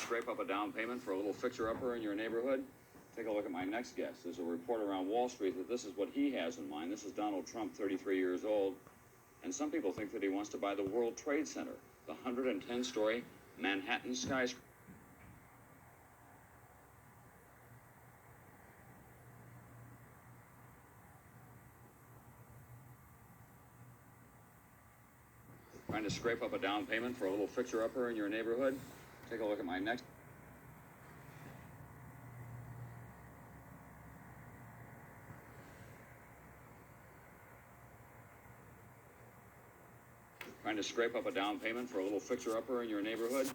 scrape up a down payment for a little fixer-upper in your neighborhood? Take a look at my next guest. There's a report around Wall Street that this is what he has in mind. This is Donald Trump, 33 years old. And some people think that he wants to buy the World Trade Center, the 110-story Manhattan skyscraper. Trying to scrape up a down payment for a little fixer-upper in your neighborhood? Take a look at my next... Trying to scrape up a down payment for a little fixer-upper in your neighborhood?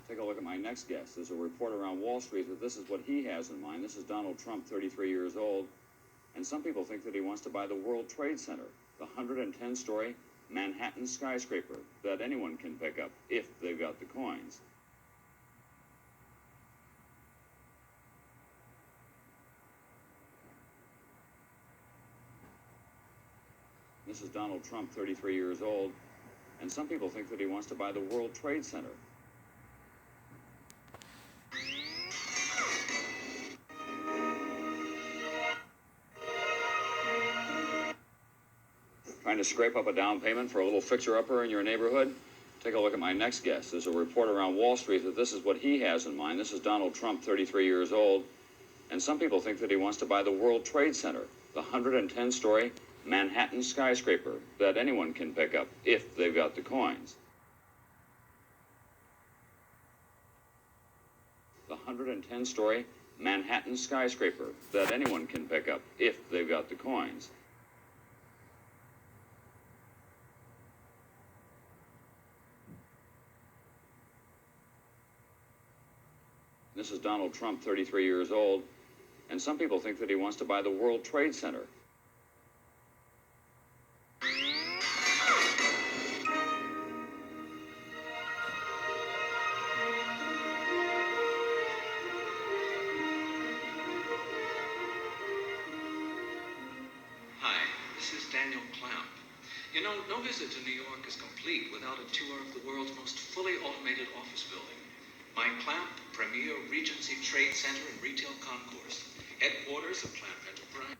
Take a look at my next guest. There's a report around Wall Street that this is what he has in mind. This is Donald Trump, 33 years old. And some people think that he wants to buy the World Trade Center, the 110-story Manhattan skyscraper that anyone can pick up if they've got the coins. This is Donald Trump, 33 years old. And some people think that he wants to buy the World Trade Center. Trying to scrape up a down payment for a little fixer-upper in your neighborhood? Take a look at my next guest. There's a report around Wall Street that this is what he has in mind. This is Donald Trump, 33 years old. And some people think that he wants to buy the World Trade Center, the 110-story Manhattan skyscraper that anyone can pick up if they've got the coins. The 110-story Manhattan skyscraper that anyone can pick up if they've got the coins. This is Donald Trump, 33 years old, and some people think that he wants to buy the World Trade Center. You know, no visit to New York is complete without a tour of the world's most fully automated office building. My Clamp Premier Regency Trade Center and Retail Concourse, headquarters of Clamp Enterprise.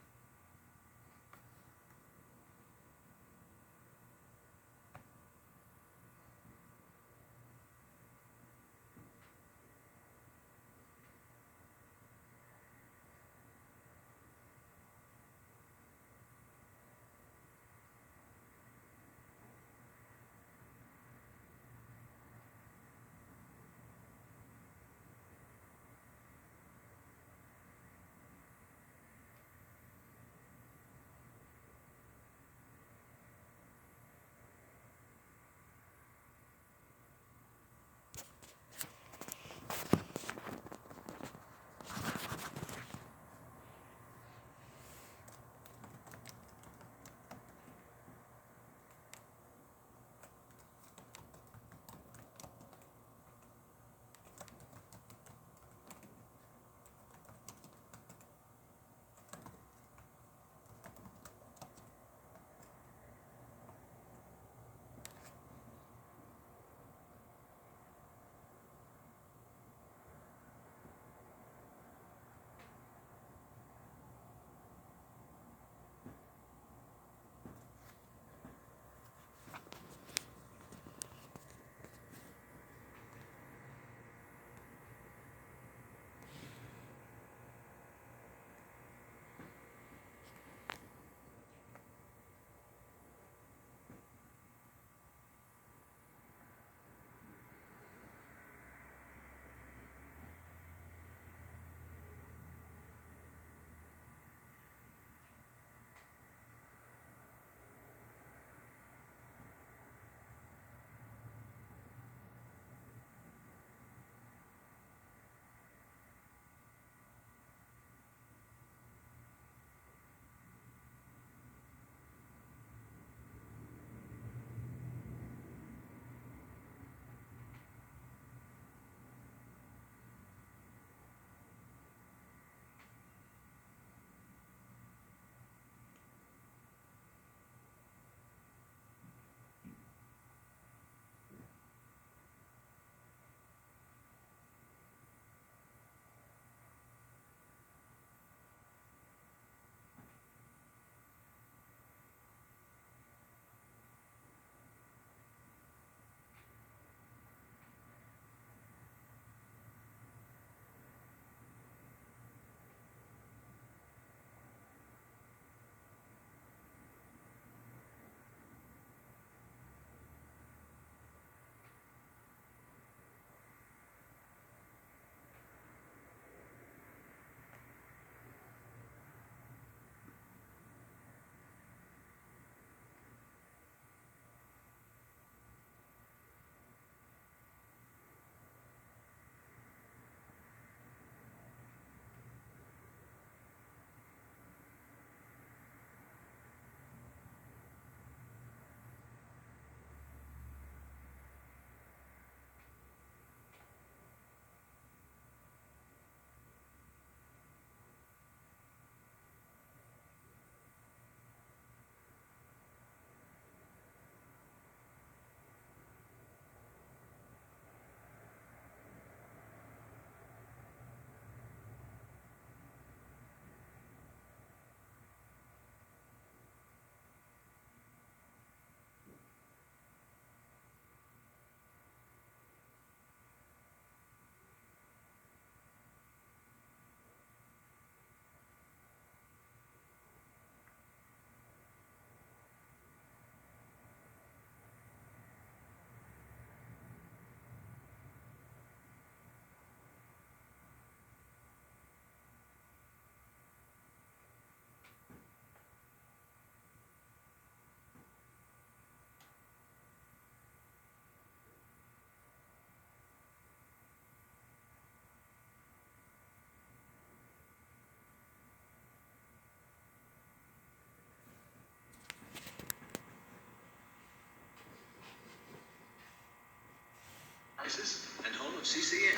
devices and home of CCM,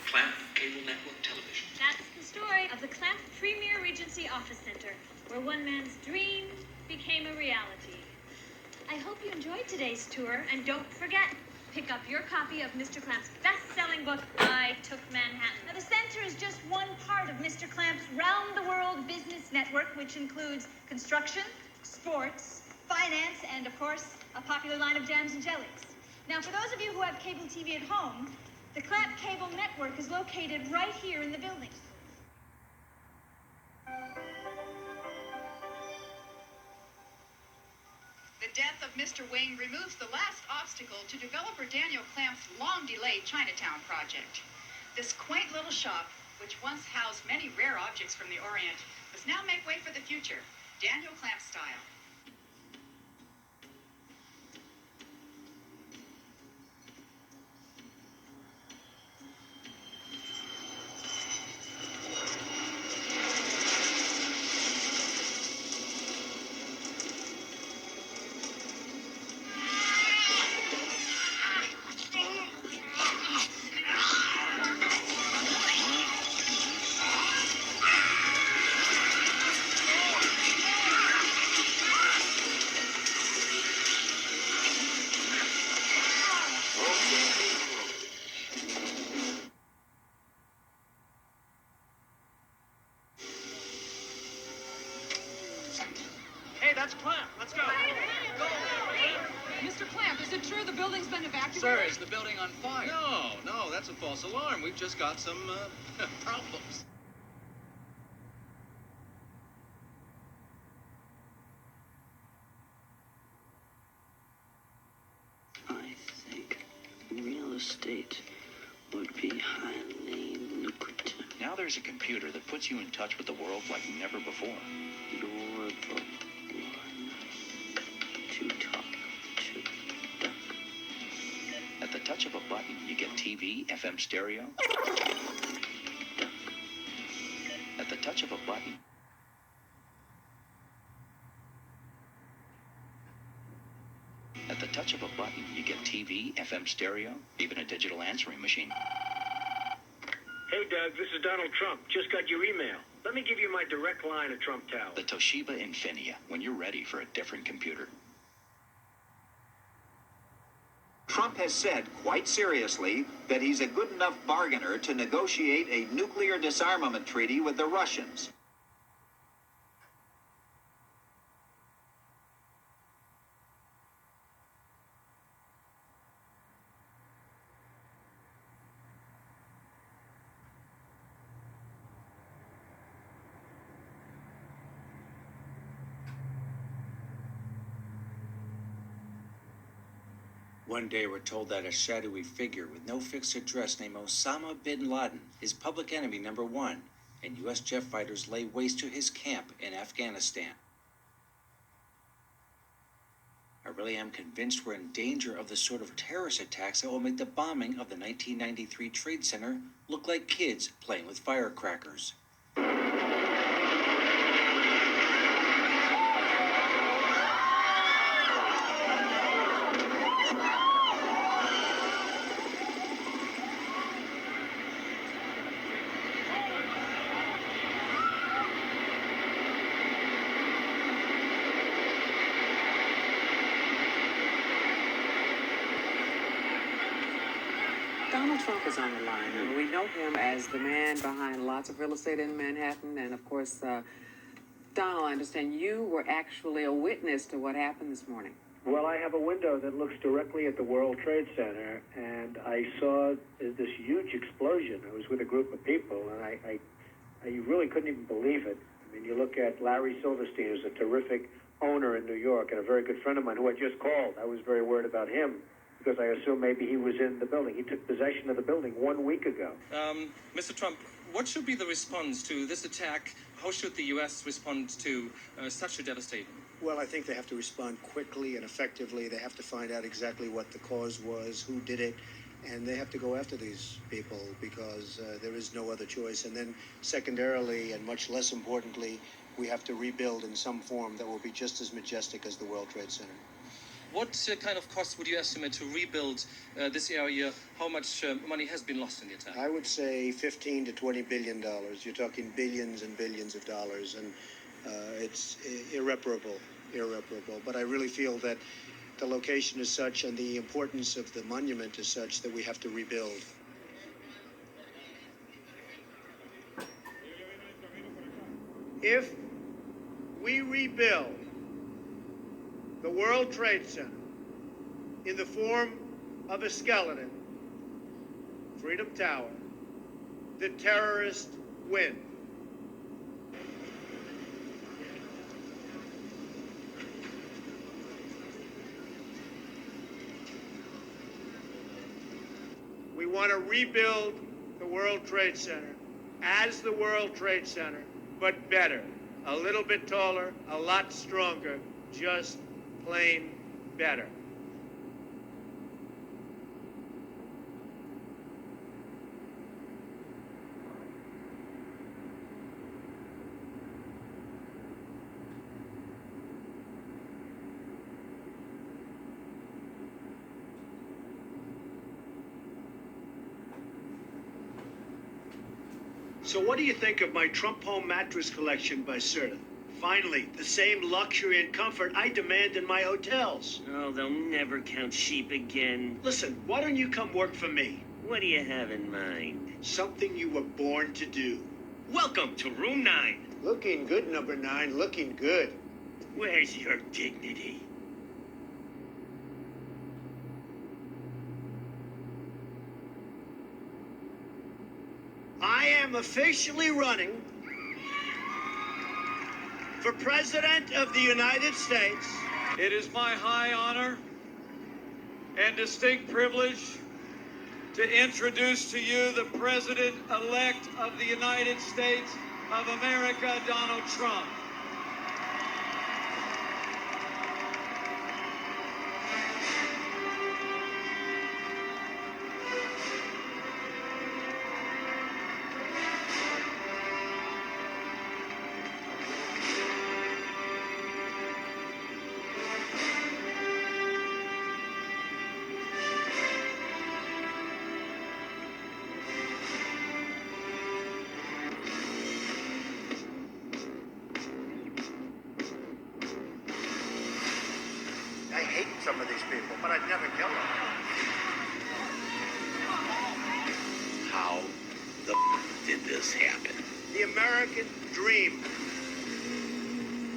Clamp Cable Network Television. That's the story of the Clamp Premier Regency Office Center, where one man's dream became a reality. I hope you enjoyed today's tour, and don't forget, pick up your copy of Mr. Clamp's best-selling book, I Took Manhattan. Now, the center is just one part of Mr. Clamp's round-the-world business network, which includes construction, sports, finance, and, of course, a popular line of jams and jellies. Now, for those of you who have cable TV at home, the Clamp Cable Network is located right here in the building. The death of Mr. Wing removes the last obstacle to developer Daniel Clamp's long-delayed Chinatown project. This quaint little shop, which once housed many rare objects from the Orient, must now make way for the future, Daniel Clamp style. Hey, that's Clamp. Let's go. Go. Mr. Clamp, is it true the building's been evacuated? Sir, is the building on fire? No, that's a false alarm. We've just got some problems. I think real estate would be highly lucrative. Now there's a computer that puts you in touch with the world like never before. You're the one to talk to. At the touch of a button, you get TV, FM stereo. At the touch of a button. At the touch of a button, you get TV, FM stereo, even a digital answering machine. Hey, Doug, this is Donald Trump. Just got your email. Let me give you my direct line at Trump Tower. The Toshiba Infinia, when you're ready for a different computer. Trump has said, quite seriously, that he's a good enough bargainer to negotiate a nuclear disarmament treaty with the Russians. One day we're told that a shadowy figure with no fixed address named Osama bin Laden is public enemy number one, and U.S. jet fighters lay waste to his camp in Afghanistan. I really am convinced we're in danger of the sort of terrorist attacks that will make the bombing of the 1993 Trade Center look like kids playing with firecrackers. Donald Trump is on the line, and we know him as the man behind lots of real estate in Manhattan. And of course, Donald, I understand you were actually a witness to what happened this morning. Well, I have a window that looks directly at the World Trade Center, and I saw this huge explosion. I was with a group of people, and I really couldn't even believe it. I mean, you look at Larry Silverstein, who's a terrific owner in New York, and a very good friend of mine who I just called. I was very worried about him, because I assumed maybe he was in the building. He took possession of the building 1 week ago. Mr. Trump, what should be the response to this attack? How should the U.S. respond to such a devastating? Well, I think they have to respond quickly and effectively. They have to find out exactly what the cause was, who did it, and they have to go after these people because there is no other choice. And then secondarily, and much less importantly, we have to rebuild in some form that will be just as majestic as the World Trade Center. What kind of cost would you estimate to rebuild this area? How much money has been lost in the attack? I would say 15 to 20 billion dollars. You're talking billions and billions of dollars, and it's irreparable. But I really feel that the location is such and the importance of the monument is such that we have to rebuild. If we rebuild the World Trade Center in the form of a skeleton, Freedom Tower, the terrorists win. We want to rebuild the World Trade Center as the World Trade Center, but better. A little bit taller, a lot stronger, just plain better. So what do you think of my Trump home mattress collection by Serta? Finally, the same luxury and comfort I demand in my hotels. Oh, they'll never count sheep again. Listen, why don't you come work for me? What do you have in mind? Something you were born to do. Welcome to room 9. Looking good, number 9, looking good. Where's your dignity? I am officially running for President of the United States. It is my high honor and distinct privilege to introduce to you the President-elect of the United States of America, Donald Trump. I hate some of these people, but I'd never kill them. How the did this happen? The American dream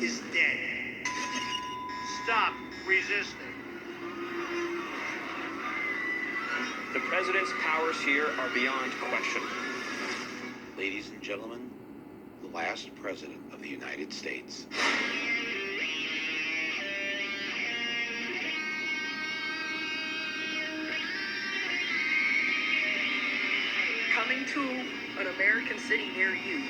is dead. Stop resisting. The president's powers here are beyond question. Ladies and gentlemen, the last president of the United States. Coming to an American city near you.